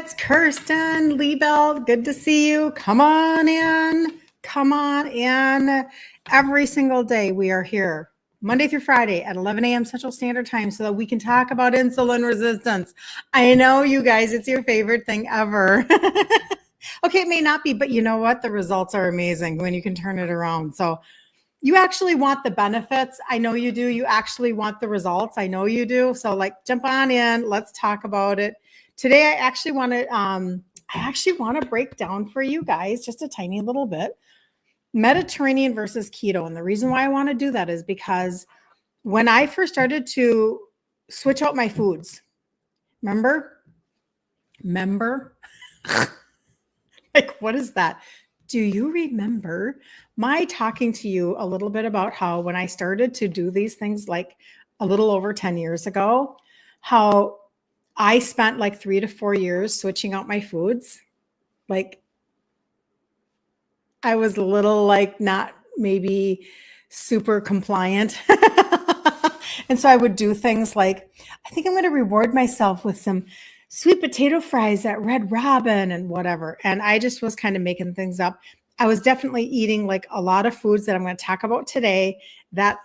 It's Kirsten Liebelt. Good to see you. Come on in. Come on in. Every single day we are here, Monday through Friday at 11 a.m. Central Standard Time, so that we can talk about insulin resistance. I know, you guys, it's your favorite thing ever. Okay, it may not be, but you know what? The results are amazing when you can turn it around. So you actually want the benefits. I know you do. You actually want the results. I know you do. So jump on in. Let's talk about it. Today, I actually want to break down for you guys just a tiny little bit Mediterranean versus keto. And the reason why I want to do that is because when I first started to switch out my foods, remember? What is that? Do you remember my talking to you a little bit about how when I started to do these things a little over 10 years ago, how I spent 3 to 4 years switching out my foods? I was a little not maybe super compliant. And so I would do things I think I'm going to reward myself with some sweet potato fries at Red Robin and whatever. And I just was kind of making things up. I was definitely eating a lot of foods that I'm going to talk about today that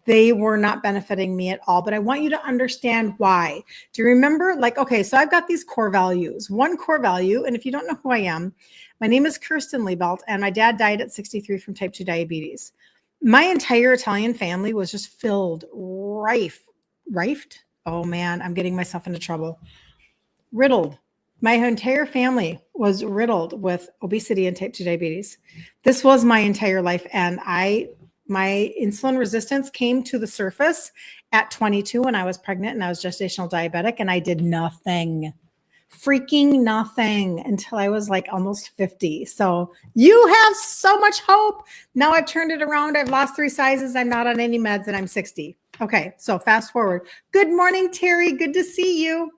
they were not benefiting me at all. But I want you to understand why. Do you remember? Okay, so I've got these core values. One core value, and if you don't know who I am, my name is Kirsten Liebelt, and my dad died at 63 from type 2 diabetes. My entire Italian family was just filled, rifed. Oh man, I'm getting myself into trouble. Riddled. My entire family was riddled with obesity and type 2 diabetes. This was my entire life. And my insulin resistance came to the surface at 22 when I was pregnant and I was gestational diabetic, and I did nothing. Freaking nothing until I was almost 50. So you have so much hope. Now I've turned it around. I've lost 3 sizes. I'm not on any meds and I'm 60. Okay, so fast forward. Good morning, Terry. Good to see you.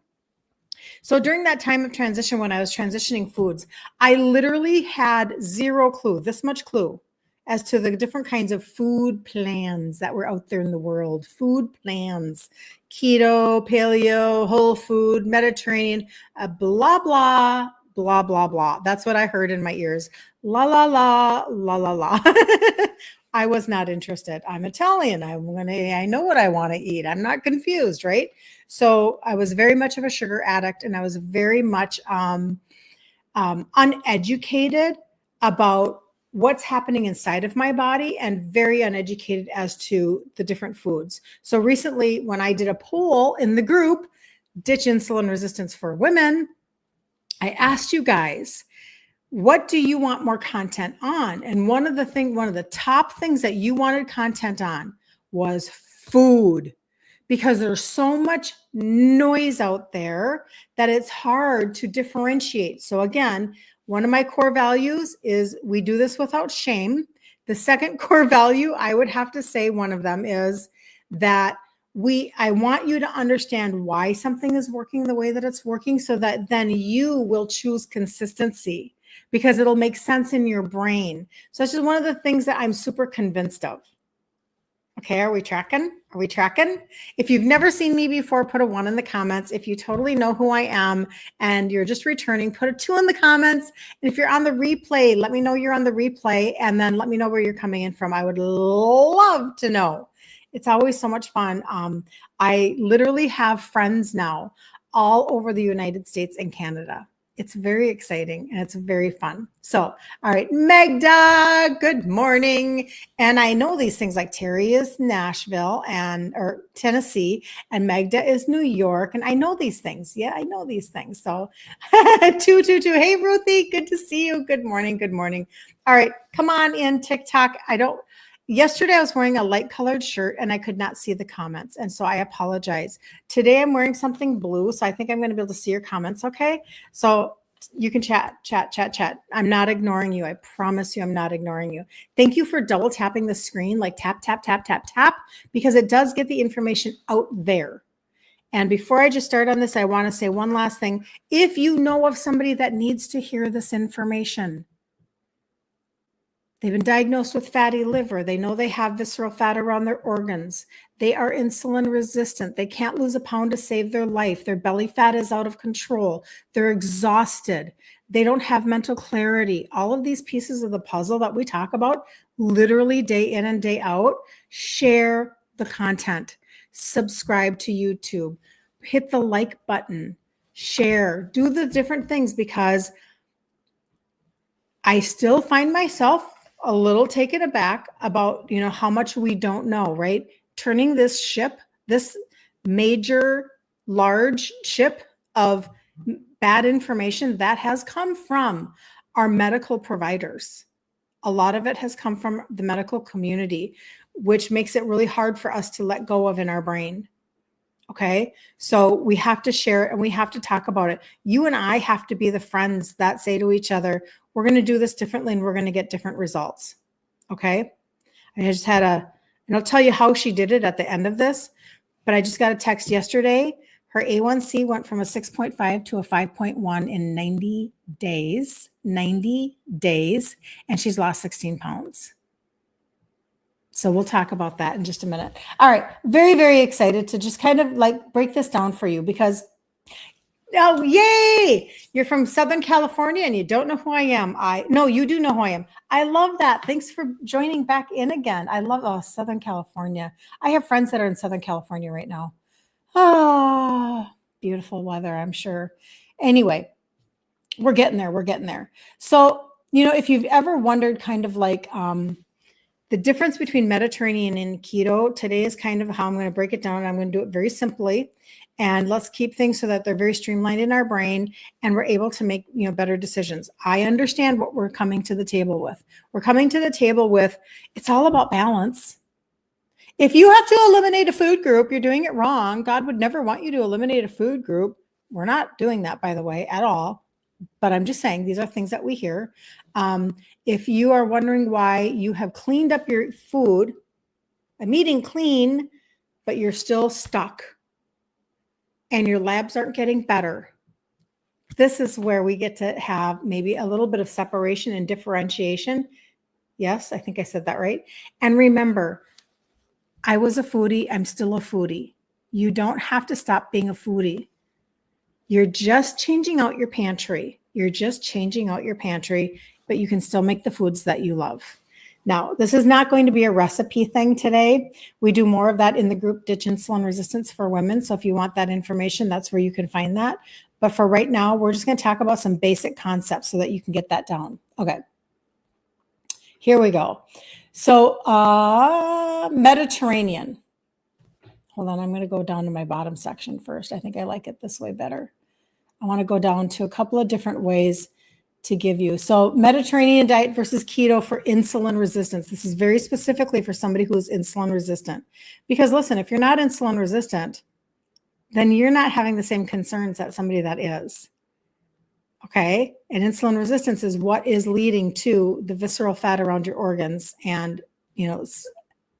So during that time of transition, when I was transitioning foods, I literally had zero clue, this much clue, as to the different kinds of food plans that were out there in the world. Food plans, keto, paleo, whole food, Mediterranean, blah, blah, blah, blah, blah. That's what I heard in my ears. La, la, la, la, la, la. I was not interested. I'm Italian. I know what I want to eat. I'm not confused, right? So I was very much of a sugar addict, and I was very much uneducated about what's happening inside of my body, and very uneducated as to the different foods. So recently, when I did a poll in the group, Ditch Insulin Resistance for Women, I asked you guys, what do you want more content on? And one of the top things that you wanted content on was food, because there's so much noise out there that it's hard to differentiate. So again, one of my core values is we do this without shame. The second core value, I would have to say one of them, is that I want you to understand why something is working the way that it's working, so that then you will choose consistency, because it'll make sense in your brain. So that's just one of the things that I'm super convinced of. Okay, are we tracking? Are we tracking? If you've never seen me before, put a 1 in the comments. If you totally know who I am and you're just returning, put a 2 in the comments. And if you're on the replay, let me know you're on the replay, and then let me know where you're coming in from. I would love to know. It's always so much fun. I literally have friends now all over the United States and Canada. It's very exciting and it's very fun. So, all right, Magda, good morning. And I know these things, like Terry is Nashville or Tennessee, and Magda is New York. And I know these things. Yeah, I know these things. So 222. Hey, Ruthie, good to see you. Good morning. Good morning. All right, come on in, TikTok. Yesterday, I was wearing a light colored shirt and I could not see the comments. And so I apologize. Today, I'm wearing something blue. So I think I'm going to be able to see your comments. Okay. So you can chat. I'm not ignoring you. I promise you, I'm not ignoring you. Thank you for double tapping the screen, tap, tap, tap, tap, tap, because it does get the information out there. And before I just start on this, I want to say one last thing. If you know of somebody that needs to hear this information, They've been diagnosed with fatty liver. They know they have visceral fat around their organs. They are insulin resistant. They can't lose a pound to save their life. Their belly fat is out of control. They're exhausted. They don't have mental clarity. All of these pieces of the puzzle that we talk about literally day in and day out. Share the content. Subscribe to YouTube. Hit the like button. Share. Do the different things, because I still find myself a little taken aback about, how much we don't know, right? Turning this ship, this major, large ship of bad information that has come from our medical providers. A lot of it has come from the medical community, which makes it really hard for us to let go of in our brain. Okay. So we have to share it and we have to talk about it. You and I have to be the friends that say to each other, we're going to do this differently and we're going to get different results. Okay. I just had and I'll tell you how she did it at the end of this, but I just got a text yesterday. Her A1C went from a 6.5 to a 5.1 in 90 days, and she's lost 16 pounds. So we'll talk about that in just a minute. All right. Very, very excited to just kind of like break this down for you, because, oh, yay, you're from Southern California and you don't know who I am. No, you do know who I am. I love that. Thanks for joining back in again. I love Southern California. I have friends that are in Southern California right now. Ah, beautiful weather, I'm sure. Anyway, we're getting there. We're getting there. So, if you've ever wondered kind of like, the difference between Mediterranean and keto, today is kind of how I'm going to break it down. I'm going to do it very simply, and let's keep things so that they're very streamlined in our brain and we're able to make, better decisions. I understand what we're coming to the table with. We're coming to the table with, it's all about balance. If you have to eliminate a food group, you're doing it wrong. God would never want you to eliminate a food group. We're not doing that, by the way, at all. But I'm just saying, these are things that we hear. If you are wondering why you have cleaned up your food, I'm eating clean, but you're still stuck and your labs aren't getting better, this is where we get to have maybe a little bit of separation and differentiation. Yes, I think I said that right. And remember, I was a foodie. I'm still a foodie. You don't have to stop being a foodie. You're just changing out your pantry. But you can still make the foods that you love. Now, this is not going to be a recipe thing today. We do more of that in the group Ditch Insulin Resistance for Women. So if you want that information, that's where you can find that. But for right now, we're just going to talk about some basic concepts so that you can get that down. Okay. Here we go. So Mediterranean. Hold on, I'm going to go down to my bottom section first. I think I like it this way better. I want to go down to a couple of different ways to give you. So Mediterranean diet versus keto for insulin resistance. This is very specifically for somebody who is insulin resistant. Because listen, if you're not insulin resistant, then you're not having the same concerns that somebody that is. Okay? And insulin resistance is what is leading to the visceral fat around your organs and,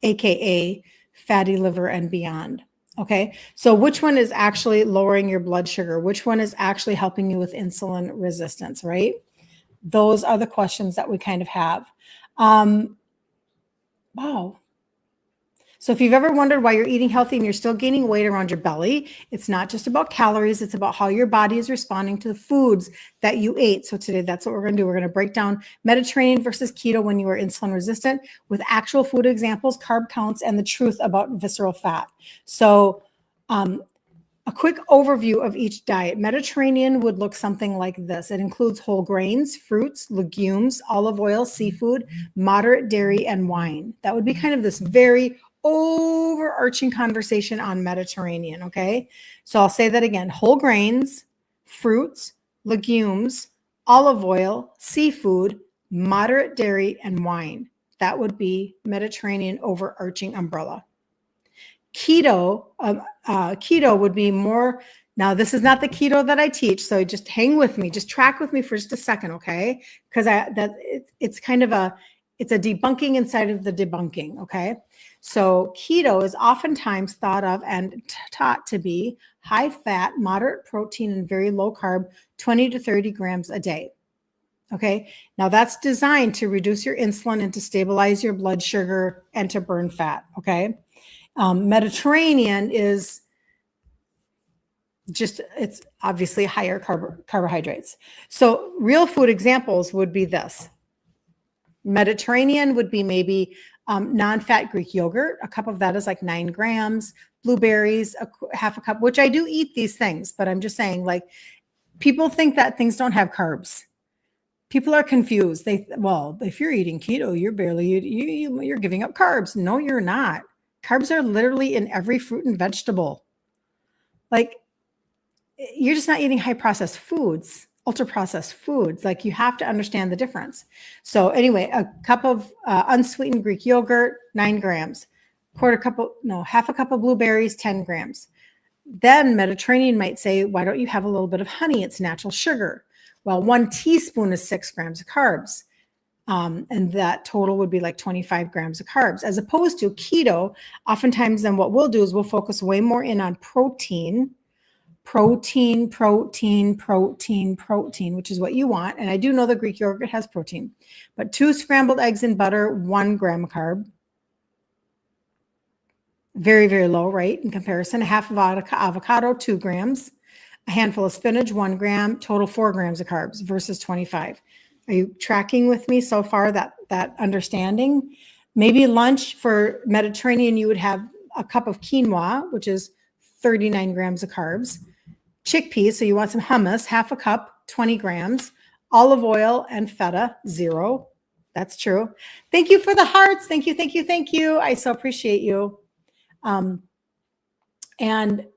AKA fatty liver and beyond. Okay, so which one is actually lowering your blood sugar? Which one is actually helping you with insulin resistance, right? Those are the questions that we kind of have. Wow. So if you've ever wondered why you're eating healthy and you're still gaining weight around your belly, it's not just about calories. It's about how your body is responding to the foods that you ate. So today, that's what we're going to do. We're going to break down Mediterranean versus keto when you are insulin resistant with actual food examples, carb counts, and the truth about visceral fat. So a quick overview of each diet. Mediterranean would look something like this. It includes whole grains, fruits, legumes, olive oil, seafood, moderate dairy, and wine. That would be kind of this very overarching conversation on Mediterranean, okay? So I'll say that again. Whole grains, fruits, legumes, olive oil, seafood, moderate dairy, and wine. That would be Mediterranean overarching umbrella. Keto would be more, now this is not the keto that I teach, so just hang with me, just track with me for just a second, okay? Because it's kind of it's a debunking inside of the debunking, okay? So keto is oftentimes thought of and taught to be high fat, moderate protein, and very low carb, 20 to 30 grams a day. Okay. Now that's designed to reduce your insulin and to stabilize your blood sugar and to burn fat. Okay. Mediterranean is just, it's obviously higher carbohydrates. So real food examples would be this. Mediterranean would be maybe non-fat Greek yogurt. A cup of that is like 9 grams. Blueberries, half a cup, which I do eat these things, but I'm just saying, like, people think that things don't have carbs. People are confused. Well, if you're eating keto, you're giving up carbs. No, you're not. Carbs are literally in every fruit and vegetable. Like, you're just not eating high processed foods, ultra processed foods. Like, you have to understand the difference. So anyway, a cup of unsweetened Greek yogurt, 9 grams, half a cup of blueberries, 10 grams. Then Mediterranean might say, why don't you have a little bit of honey? It's natural sugar. Well, 1 teaspoon is 6 grams of carbs. And that total would be like 25 grams of carbs, as opposed to keto. Oftentimes then what we'll do is we'll focus way more in on protein, which is what you want. And I do know the Greek yogurt has protein, but 2 scrambled eggs in butter, 1 gram of carb. Very, very low, right? In comparison, a half of avocado, 2 grams, a handful of spinach, 1 gram, total 4 grams of carbs versus 25. Are you tracking with me so far, that understanding? Maybe lunch for Mediterranean, you would have a cup of quinoa, which is 39 grams of carbs. Chickpeas, so you want some hummus, half a cup, 20 grams. Olive oil and feta, 0. That's true. Thank you for the hearts. Thank you. I so appreciate you. And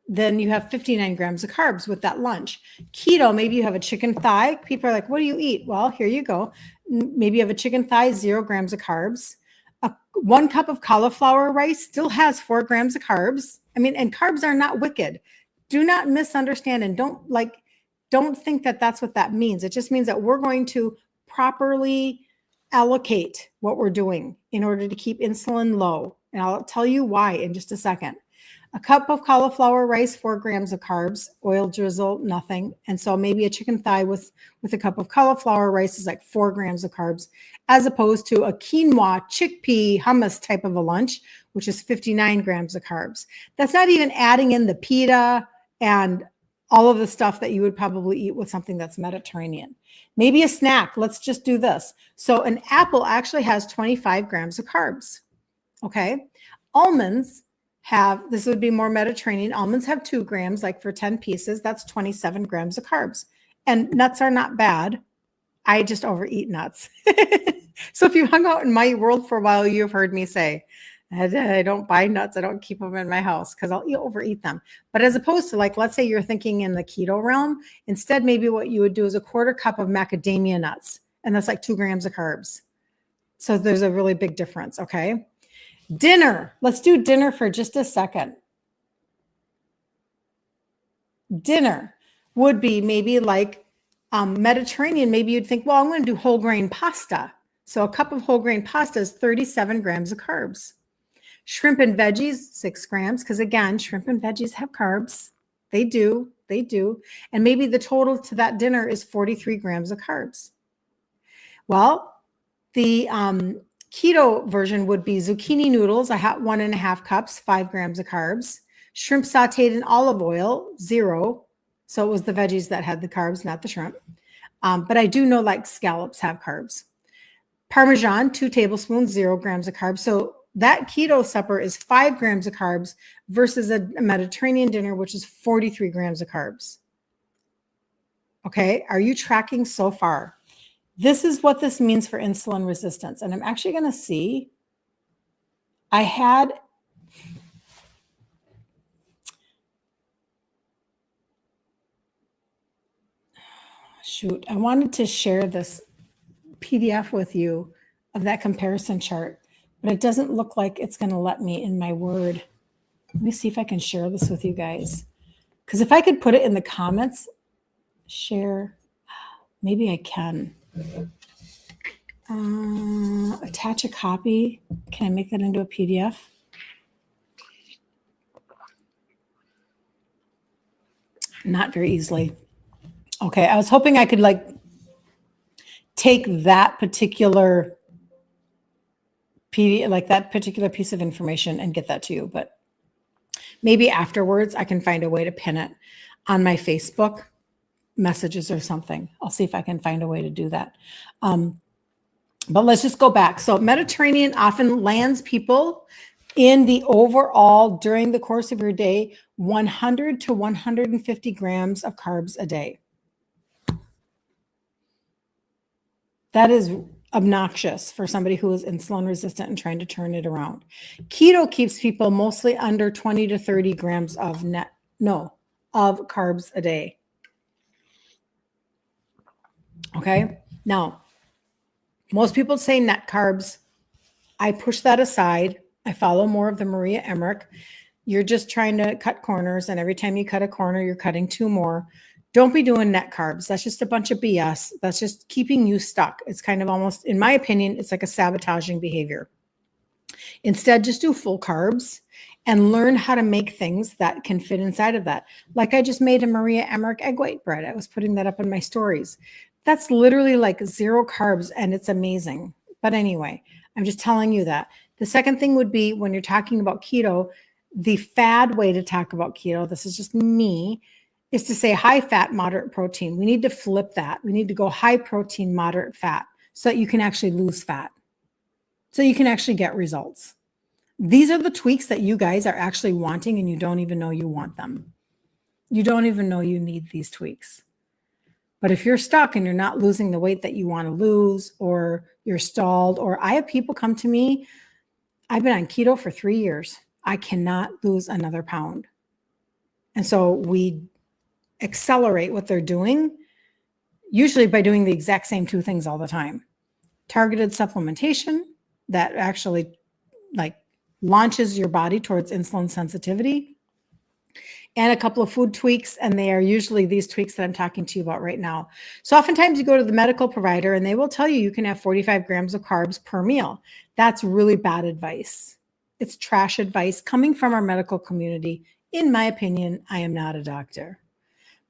then you have 59 grams of carbs with that lunch. Keto, maybe you have a chicken thigh. People are like, what do you eat? Well, here you go. Maybe you have a chicken thigh, 0 grams of carbs. 1 cup of cauliflower rice still has 4 grams of carbs. I mean, and carbs are not wicked. Do not misunderstand, and don't think that that's what that means. It just means that we're going to properly allocate what we're doing in order to keep insulin low. And I'll tell you why in just a second. A cup of cauliflower rice, 4 grams of carbs, oil drizzle, nothing. And so maybe a chicken thigh with a cup of cauliflower rice is like 4 grams of carbs, as opposed to a quinoa, chickpea, hummus type of a lunch, which is 59 grams of carbs. That's not even adding in the pita and all of the stuff that you would probably eat with something that's Mediterranean. Maybe a snack. Let's just do this. So an apple actually has 25 grams of carbs. Okay. Almonds this would be more Mediterranean. Almonds have 2 grams, like for 10 pieces, that's 27 grams of carbs. And nuts are not bad. I just overeat nuts. So if you hung out in my world for a while, you've heard me say, I don't buy nuts. I don't keep them in my house because I'll overeat them. But as opposed to, like, let's say you're thinking in the keto realm, instead, maybe what you would do is a 1/4 cup of macadamia nuts. And that's like 2 grams of carbs. So there's a really big difference. Okay. Dinner. Let's do dinner for just a second. Dinner would be maybe like Mediterranean. Maybe you'd think, well, I'm going to do whole grain pasta. So a cup of whole grain pasta is 37 grams of carbs. Shrimp and veggies, 6 grams. Because again, shrimp and veggies have carbs. They do. And maybe the total to that dinner is 43 grams of carbs. Well, the keto version would be zucchini noodles, 1.5 cups, 5 grams of carbs. Shrimp sauteed in olive oil, 0. So it was the veggies that had the carbs, not the shrimp. But I do know, like, scallops have carbs. Parmesan, 2 tablespoons, 0 grams of carbs. So that keto supper is 5 grams of carbs versus a Mediterranean dinner, which is 43 grams of carbs. Okay, are you tracking so far? This is what this means for insulin resistance. And I'm actually going to see, I wanted to share this PDF with you of that comparison chart, but it doesn't look like it's going to let me in my Word. Let me see if I can share this with you guys. Because if I could put it in the comments, share, maybe I can. Attach a copy. Can I make that into a PDF? Not very easily. Okay, I was hoping I could take that particular that particular piece of information and get that to you. But maybe afterwards I can find a way to pin it on my Facebook messages or something. I'll see if I can find a way to do that. But let's just go back. So Mediterranean often lands people in the overall, during the course of your day, 100 to 150 grams of carbs a day. That is obnoxious for somebody who is insulin resistant and trying to turn it around. Keto keeps people mostly under 20 to 30 grams of carbs a day. Okay. Now, most people say net carbs. I push that aside. I follow more of the Maria Emmerich. You're just trying to cut corners, and every time you cut a corner, you're cutting two more. Don't be doing net carbs. That's just a bunch of BS. That's just keeping you stuck. It's kind of almost, in my opinion, it's like a sabotaging behavior. Instead, just do full carbs and learn how to make things that can fit inside of that. Like I just made a Maria Emmerich egg white bread. I was putting that up in my stories. That's literally like 0 carbs, and it's amazing. But anyway, I'm just telling you that. The second thing would be, when you're talking about keto, the fad way to talk about keto, this is just me, is to say high fat, moderate protein. We need to flip that. We need to go high protein, moderate fat, so that you can actually lose fat, so you can actually get results. These are the tweaks that you guys are actually wanting, and you don't even know you want them. You don't even know you need these tweaks. But if you're stuck and you're not losing the weight that you want to lose, or you're stalled, or I have people come to me, I've been on keto for 3 years. I cannot lose another pound. And so we accelerate what they're doing, usually by doing the exact same 2 things all the time. Targeted supplementation that actually launches your body towards insulin sensitivity, and a couple of food tweaks, and they are usually these tweaks that I'm talking to you about right now. So oftentimes you go to the medical provider and they will tell you you can have 45 grams of carbs per meal. That's really bad advice. It's trash advice coming from our medical community. In my opinion, I am not a doctor.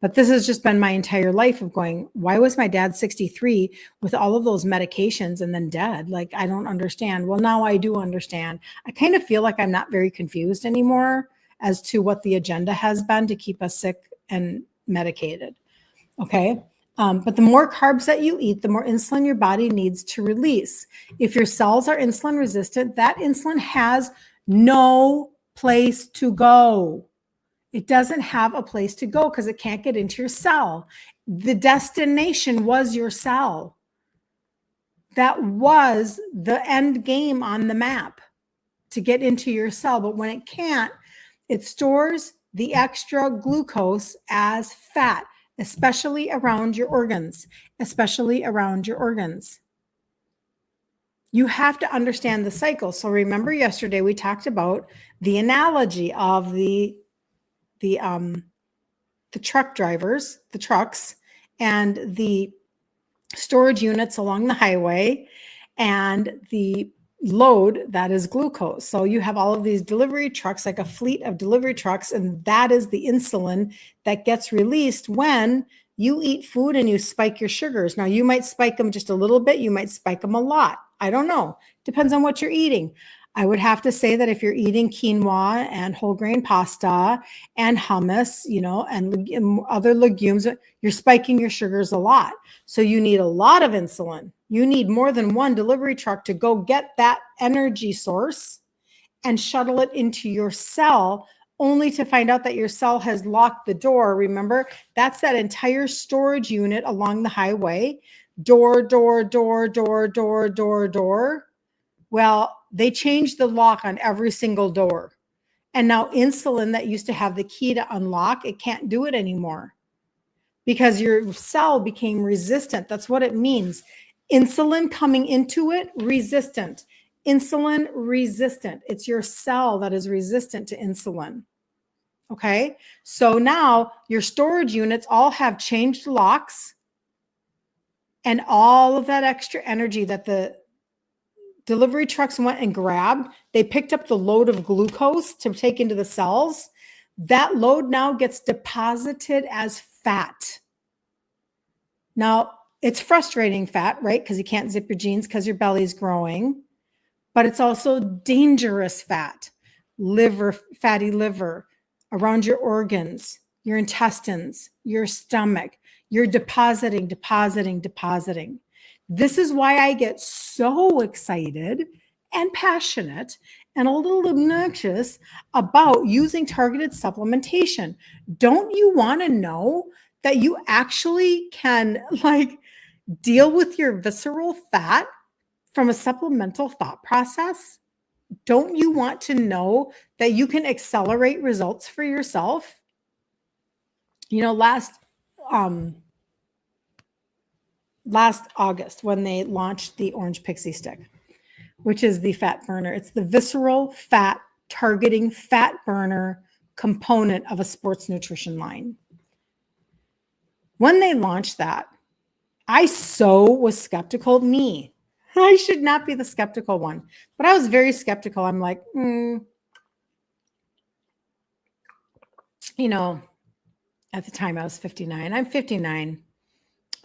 But this has just been my entire life of going, why was my dad 63 with all of those medications and then dead? I don't understand. Well, now I do understand. I kind of feel like I'm not very confused anymore as to what the agenda has been to keep us sick and medicated. Okay. But the more carbs that you eat, the more insulin your body needs to release. If your cells are insulin resistant, that insulin has no place to go. It doesn't have a place to go because it can't get into your cell. The destination was your cell. That was the end game on the map, to get into your cell. But when it can't, it stores the extra glucose as fat, especially around your organs, You have to understand the cycle. So remember yesterday we talked about the analogy of the truck drivers, the trucks, and the storage units along the highway, and the load that is glucose. So you have all of these delivery trucks, like a fleet of delivery trucks, and that is the insulin that gets released when you eat food and you spike your sugars. Now, you might spike them just a little bit, you might spike them a lot. I don't know. Depends on what you're eating. I would have to say that if you're eating quinoa and whole grain pasta and hummus, and other legumes, you're spiking your sugars a lot. So you need a lot of insulin. You need more than one delivery truck to go get that energy source and shuttle it into your cell, only to find out that your cell has locked the door. Remember, that's that entire storage unit along the highway. Door, door, door, door, door, door, door. Well, they changed the lock on every single door. And now insulin that used to have the key to unlock, it can't do it anymore because your cell became resistant. That's what it means. Insulin coming into it, resistant. Insulin resistant. It's your cell that is resistant to insulin. Okay. So now your storage units all have changed locks, and all of that extra energy that the delivery trucks went and grabbed, they picked up the load of glucose to take into the cells. That load now gets deposited as fat. Now, It's frustrating fat, right? Because you can't zip your jeans because your belly's growing. But it's also dangerous fat, liver, fatty liver, around your organs, your intestines, your stomach. You're depositing. This is why I get so excited and passionate and a little obnoxious about using targeted supplementation. Don't you want to know that you actually can deal with your visceral fat from a supplemental thought process? Don't you want to know that you can accelerate results for yourself? Last August, when they launched the Orange Pixie Stick, which is the fat burner, it's the visceral fat targeting fat burner component of a sports nutrition line. When they launched that, I was skeptical. I should not be the skeptical one, but I was very skeptical. I'm like, at the time I was 59. I'm 59.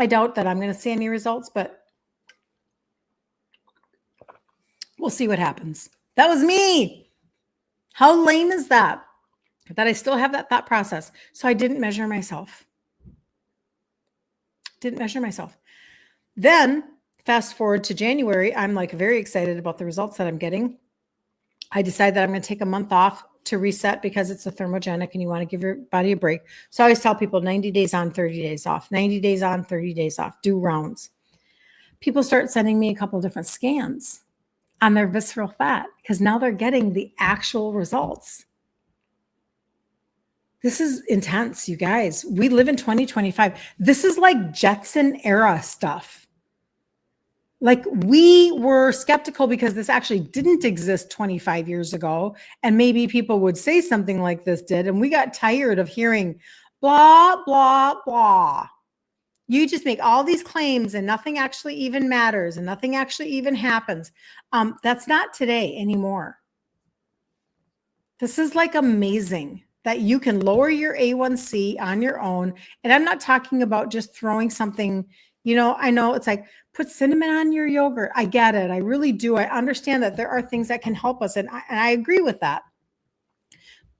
I doubt that I'm going to see any results, but we'll see what happens. That was me. How lame is that? That I still have that thought process. So I didn't measure myself. Then fast forward to January, I'm very excited about the results that I'm getting. I decided that I'm going to take a month off to reset because it's a thermogenic and you want to give your body a break. So I always tell people 90 days on, 30 days off, 90 days on, 30 days off, do rounds. People start sending me a couple of different scans on their visceral fat because now they're getting the actual results. This is intense, you guys. We live in 2025. This is like Jetson era stuff. We were skeptical because this actually didn't exist 25 years ago. And maybe people would say something like this did. And we got tired of hearing blah, blah, blah. You just make all these claims and nothing actually even matters and nothing actually even happens. That's not today anymore. This is amazing that you can lower your A1C on your own. And I'm not talking about just throwing something, I know it's put cinnamon on your yogurt. I get it. I really do. I understand that there are things that can help us. And I agree with that.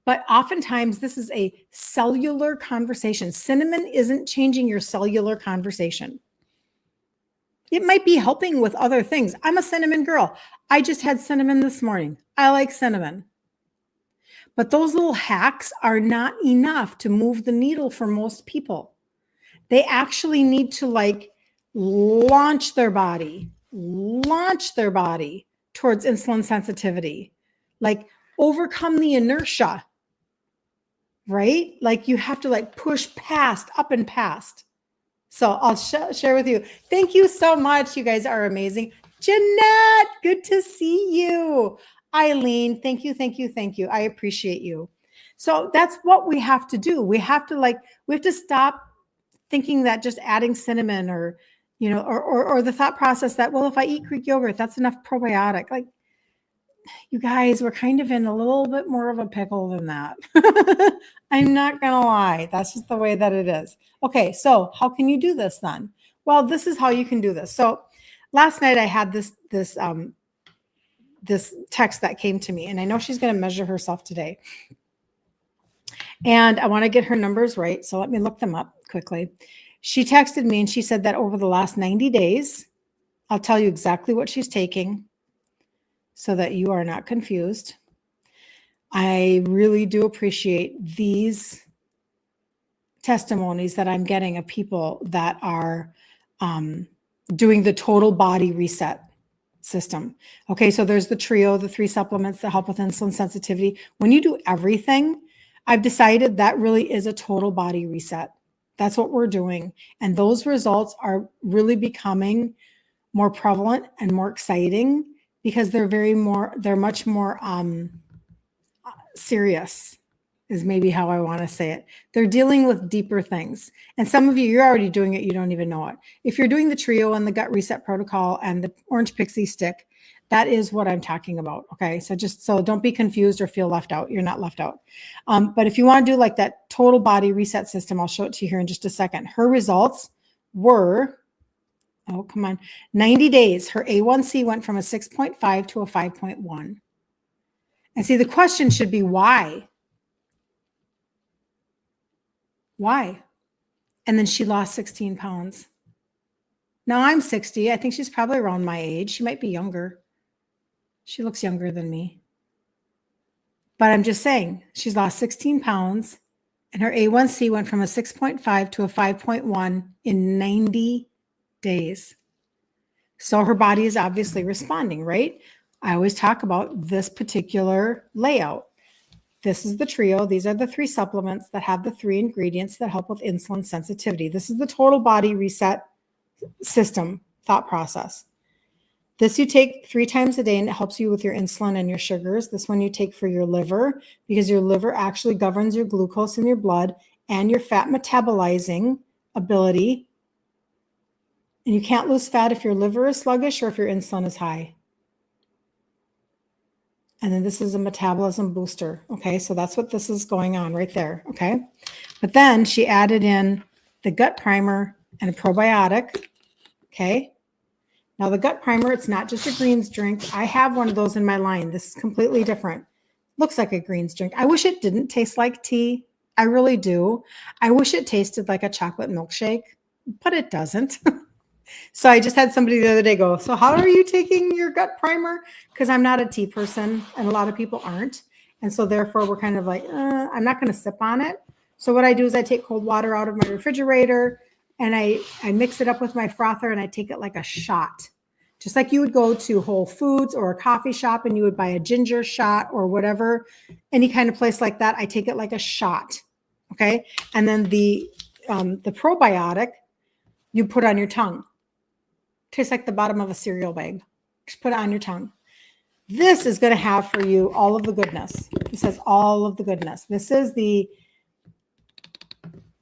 But oftentimes this is a cellular conversation. Cinnamon isn't changing your cellular conversation. It might be helping with other things. I'm a cinnamon girl. I just had cinnamon this morning. I like cinnamon. But those little hacks are not enough to move the needle for most people. They actually need to launch their body towards insulin sensitivity, overcome the inertia, right? You have to push up and past. So I'll share with you. Thank you so much. You guys are amazing. Jeanette, good to see you. Eileen, thank you. I appreciate you. So that's what we have to do. We have to stop thinking that just adding cinnamon or the thought process that, well, if I eat Greek yogurt, that's enough probiotic. You guys, we're kind of in a little bit more of a pickle than that. I'm not going to lie. That's just the way that it is. Okay. So how can you do this then? Well, this is how you can do this. So last night I had this text that came to me, and I know she's going to measure herself today. And I want to get her numbers right. So let me look them up quickly. She texted me and she said that over the last 90 days, I'll tell you exactly what she's taking so that you are not confused. I really do appreciate these testimonies that I'm getting of people that are doing the total body reset system. Okay, so there's the trio, the 3 supplements that help with insulin sensitivity. When you do everything, I've decided that really is a total body reset. That's what we're doing. And those results are really becoming more prevalent and more exciting because they're much more serious is maybe how I want to say it. They're dealing with deeper things. And some of you're already doing it. You don't even know it. If you're doing the trio and the gut reset protocol and the orange pixie stick, that is what I'm talking about. Okay. So don't be confused or feel left out. You're not left out. But if you want to do that total body reset system, I'll show it to you here in just a second. Her results were Oh, come on. 90 days, her A1C went from a 6.5 to a 5.1. And see, the question should be why? Why? And then she lost 16 pounds. Now I'm 60. I think she's probably around my age. She might be younger. She looks younger than me. But I'm just saying, she's lost 16 pounds and her A1C went from a 6.5 to a 5.1 in 90 days. So her body is obviously responding, right? I always talk about this particular layout. This is the trio. These are the 3 supplements that have the 3 ingredients that help with insulin sensitivity. This is the total body reset system thought process. This you take 3 times a day and it helps you with your insulin and your sugars. This one you take for your liver because your liver actually governs your glucose in your blood and your fat metabolizing ability. And you can't lose fat if your liver is sluggish or if your insulin is high. And then this is a metabolism booster. Okay, so that's what this is going on right there. Okay, but then she added in the gut primer and a probiotic. Okay, now the gut primer, it's not just a greens drink. I have one of those in my line. This is completely different. Looks like a greens drink. I wish it didn't taste like tea. I really do. I wish it tasted like a chocolate milkshake, but it doesn't. So I just had somebody the other day go, so how are you taking your gut primer? Because I'm not a tea person and a lot of people aren't. And so therefore we're kind of like, I'm not going to sip on it. So what I do is I take cold water out of my refrigerator and I mix it up with my frother and I take it like a shot. Just like you would go to Whole Foods or a coffee shop and you would buy a ginger shot or whatever, any kind of place like that, I take it like a shot. Okay. And then the probiotic you put on your tongue. Tastes like the bottom of a cereal bag. Just put it on your tongue. This is going to have for you all of the goodness. This has all of the goodness. This is the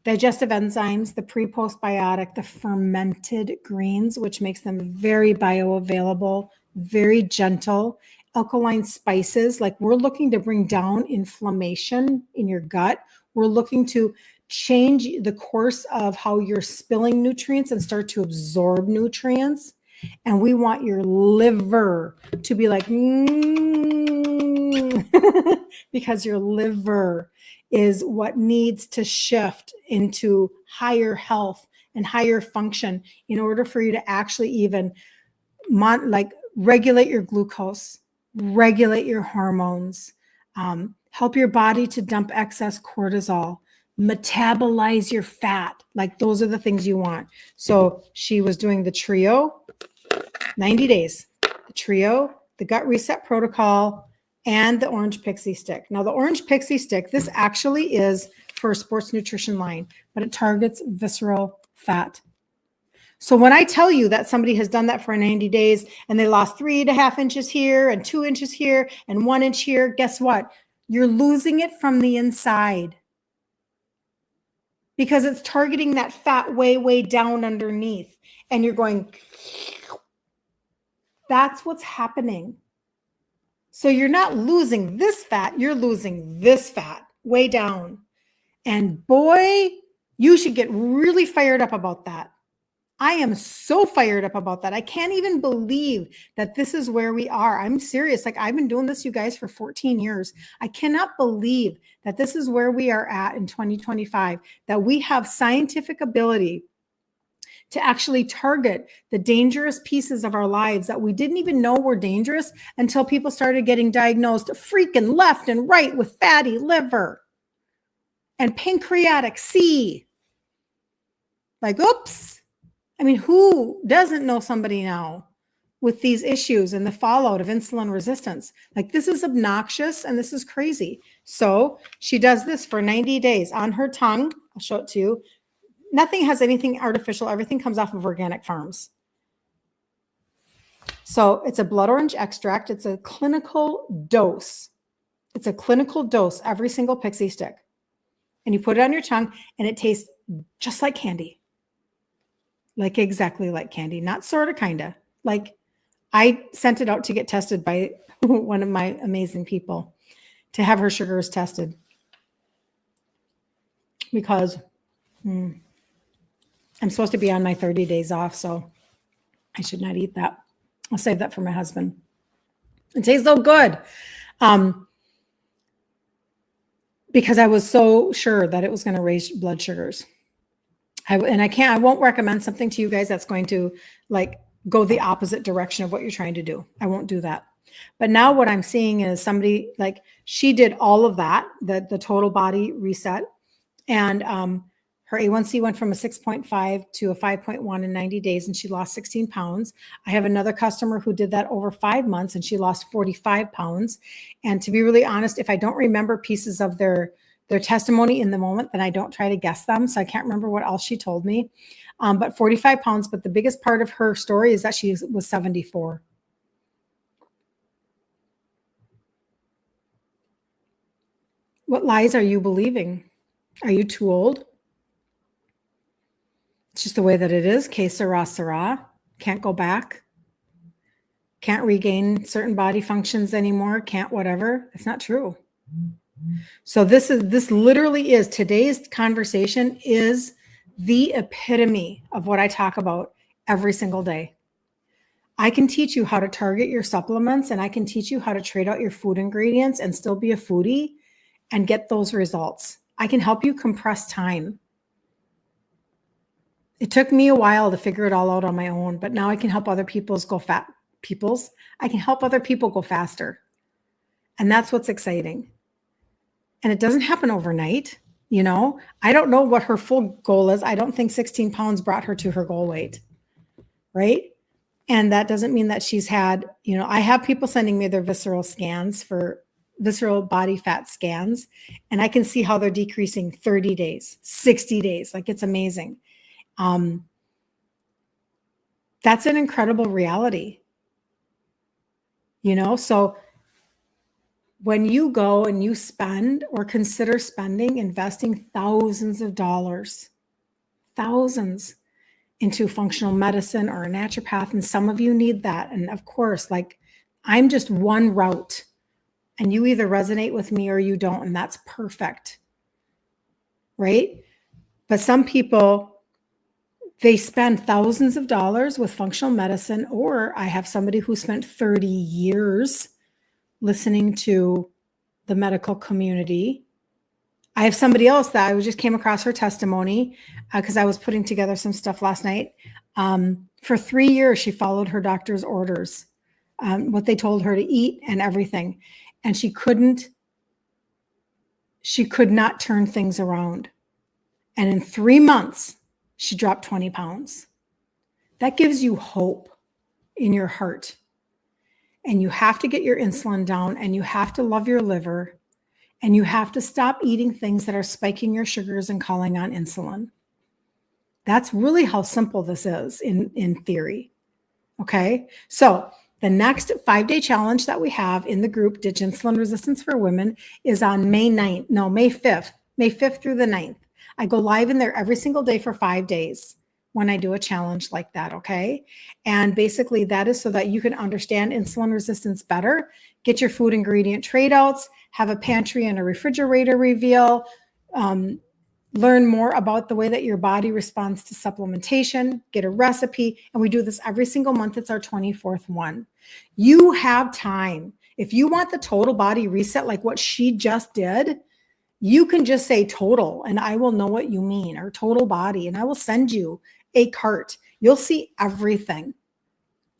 digestive enzymes, the pre-postbiotic, the fermented greens, which makes them very bioavailable, very gentle, alkaline spices. Like we're looking to bring down inflammation in your gut. We're looking to change the course of how you're spilling nutrients and start to absorb nutrients. And we want your liver to be like, because your liver is what needs to shift into higher health and higher function in order for you to actually even regulate your glucose, regulate your hormones, help your body to dump excess cortisol, metabolize your fat. Like those are the things you want. So she was doing the trio, 90 days, the trio, the gut reset protocol, and the orange pixie stick. Now the orange pixie stick, this actually is for a sports nutrition line, but it targets visceral fat. So when I tell you that somebody has done that for 90 days and they lost 3.5 inches here and 2 inches here and 1 inch here, guess what? You're losing it from the inside. Because it's targeting that fat way, way down underneath. And you're going, that's what's happening. So you're not losing this fat, you're losing this fat way down. And boy, you should get really fired up about that. I am so fired up about that. I can't even believe that this is where we are. I'm serious. Like I've been doing this, you guys, for 14 years. I cannot believe that this is where we are at in 2025, that we have scientific ability to actually target the dangerous pieces of our lives that we didn't even know were dangerous until people started getting diagnosed freaking left and right with fatty liver and pancreatic C. Like, oops. I mean, who doesn't know somebody now with these issues and the fallout of insulin resistance? Like this is obnoxious and this is crazy. So she does this for 90 days on her tongue. I'll show it to you. Nothing has anything artificial. Everything comes off of organic farms. So it's a blood orange extract. It's a clinical dose. It's a clinical dose, every single pixie stick. And you put it on your tongue and it tastes just like candy. Like exactly like candy, not sort of, kind of. Like I sent it out to get tested by one of my amazing people to have her sugars tested because I'm supposed to be on my 30 days off. So I should not eat that. I'll save that for my husband. It tastes so good. Because I was so sure that it was going to raise blood sugars. I won't recommend something to you guys that's going to like go the opposite direction of what you're trying to do. I won't do that. But now what I'm seeing is somebody like she did all of that, the total body reset. And her A1C went from a 6.5 to a 5.1 in 90 days, and she lost 16 pounds. I have another customer who did that over 5 months, and she lost 45 pounds. And to be really honest, if I don't remember pieces of their testimony in the moment, then I don't try to guess them. So I can't remember what else she told me. But 45 pounds. But the biggest part of her story is that she was 74. What lies are you believing? Are you too old? It's just the way that it is. Que sera, sera. Can't go back. Can't regain certain body functions anymore. Can't whatever. It's not true. So this literally is today's conversation is the epitome of what I talk about every single day. I can teach you how to target your supplements, and I can teach you how to trade out your food ingredients and still be a foodie and get those results. I can help you compress time. It took me a while to figure it all out on my own, but now I can help other I can help other people go faster. And that's what's exciting. And it doesn't happen overnight. You know, I don't know what her full goal is. I don't think 16 pounds brought her to her goal weight. Right. And that doesn't mean that she's had, I have people sending me their visceral scans for visceral body fat scans, and I can see how they're decreasing 30 days, 60 days. Like it's amazing. That's an incredible reality. So when you go and you spend or consider investing thousands of dollars, thousands into functional medicine or a naturopath, and some of you need that. And of course, like I'm just one route, and you either resonate with me or you don't, and that's perfect, right? But some people, they spend thousands of dollars with functional medicine, or I have somebody who spent 30 years listening to the medical community. I have somebody else that I just came across her testimony because I was putting together some stuff last night. For 3 years, she followed her doctor's orders, what they told her to eat and everything. And she could not turn things around. And in 3 months, she dropped 20 pounds. That gives you hope in your heart. And you have to get your insulin down, and you have to love your liver, and you have to stop eating things that are spiking your sugars and calling on insulin. That's really how simple this is in theory. Okay. So the next 5-day challenge that we have in the group, Ditch Insulin Resistance for Women, is on May 5th through the 9th. I go live in there every single day for 5 days when I do a challenge like that, okay? And basically that is so that you can understand insulin resistance better, get your food ingredient trade outs, have a pantry and a refrigerator reveal, learn more about the way that your body responds to supplementation, get a recipe, and we do this every single month. It's our 24th one. You have time. If you want the total body reset like what she just did, you can just say total and I will know what you mean, or total body, and I will send you a cart. You'll see everything.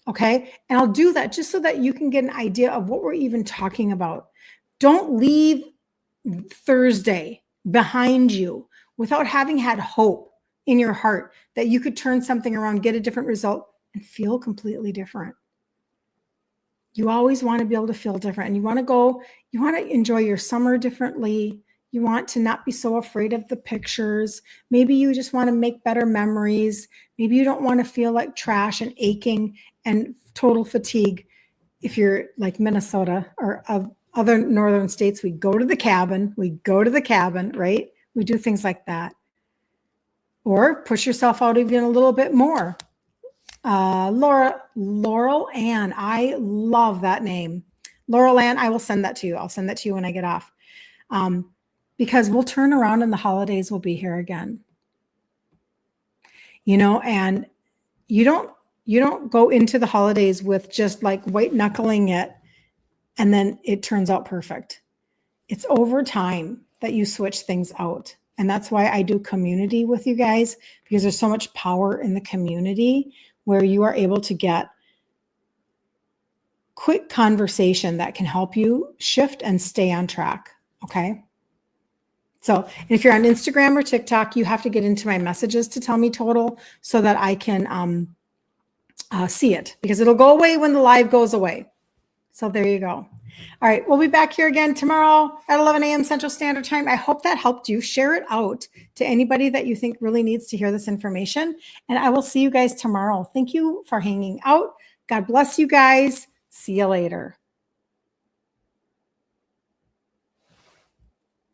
Okay. And I'll do that just so that you can get an idea of what we're even talking about. Don't leave Thursday behind you without having had hope in your heart that you could turn something around, get a different result, and feel completely different. You always want to be able to feel different, and you want to enjoy your summer differently. You want to not be so afraid of the pictures. Maybe you just want to make better memories. Maybe you don't want to feel like trash and aching and total fatigue. If you're like Minnesota or other northern states, we go to the cabin, right? We do things like that. Or push yourself out even a little bit more. Laurel Ann, I love that name. Laurel Ann, I will send that to you. I'll send that to you when I get off. Because we'll turn around and the holidays will be here again. And you You don't go into the holidays with just like white knuckling it and then it turns out perfect. It's over time that you switch things out. And that's why I do community with you guys, because there's so much power in the community where you are able to get quick conversation that can help you shift and stay on track. Okay. So if you're on Instagram or TikTok, you have to get into my messages to tell me total so that I can see it, because it'll go away when the live goes away. So there you go. All right. We'll be back here again tomorrow at 11 a.m. Central Standard Time. I hope that helped you. Share it out to anybody that you think really needs to hear this information. And I will see you guys tomorrow. Thank you for hanging out. God bless you guys. See you later.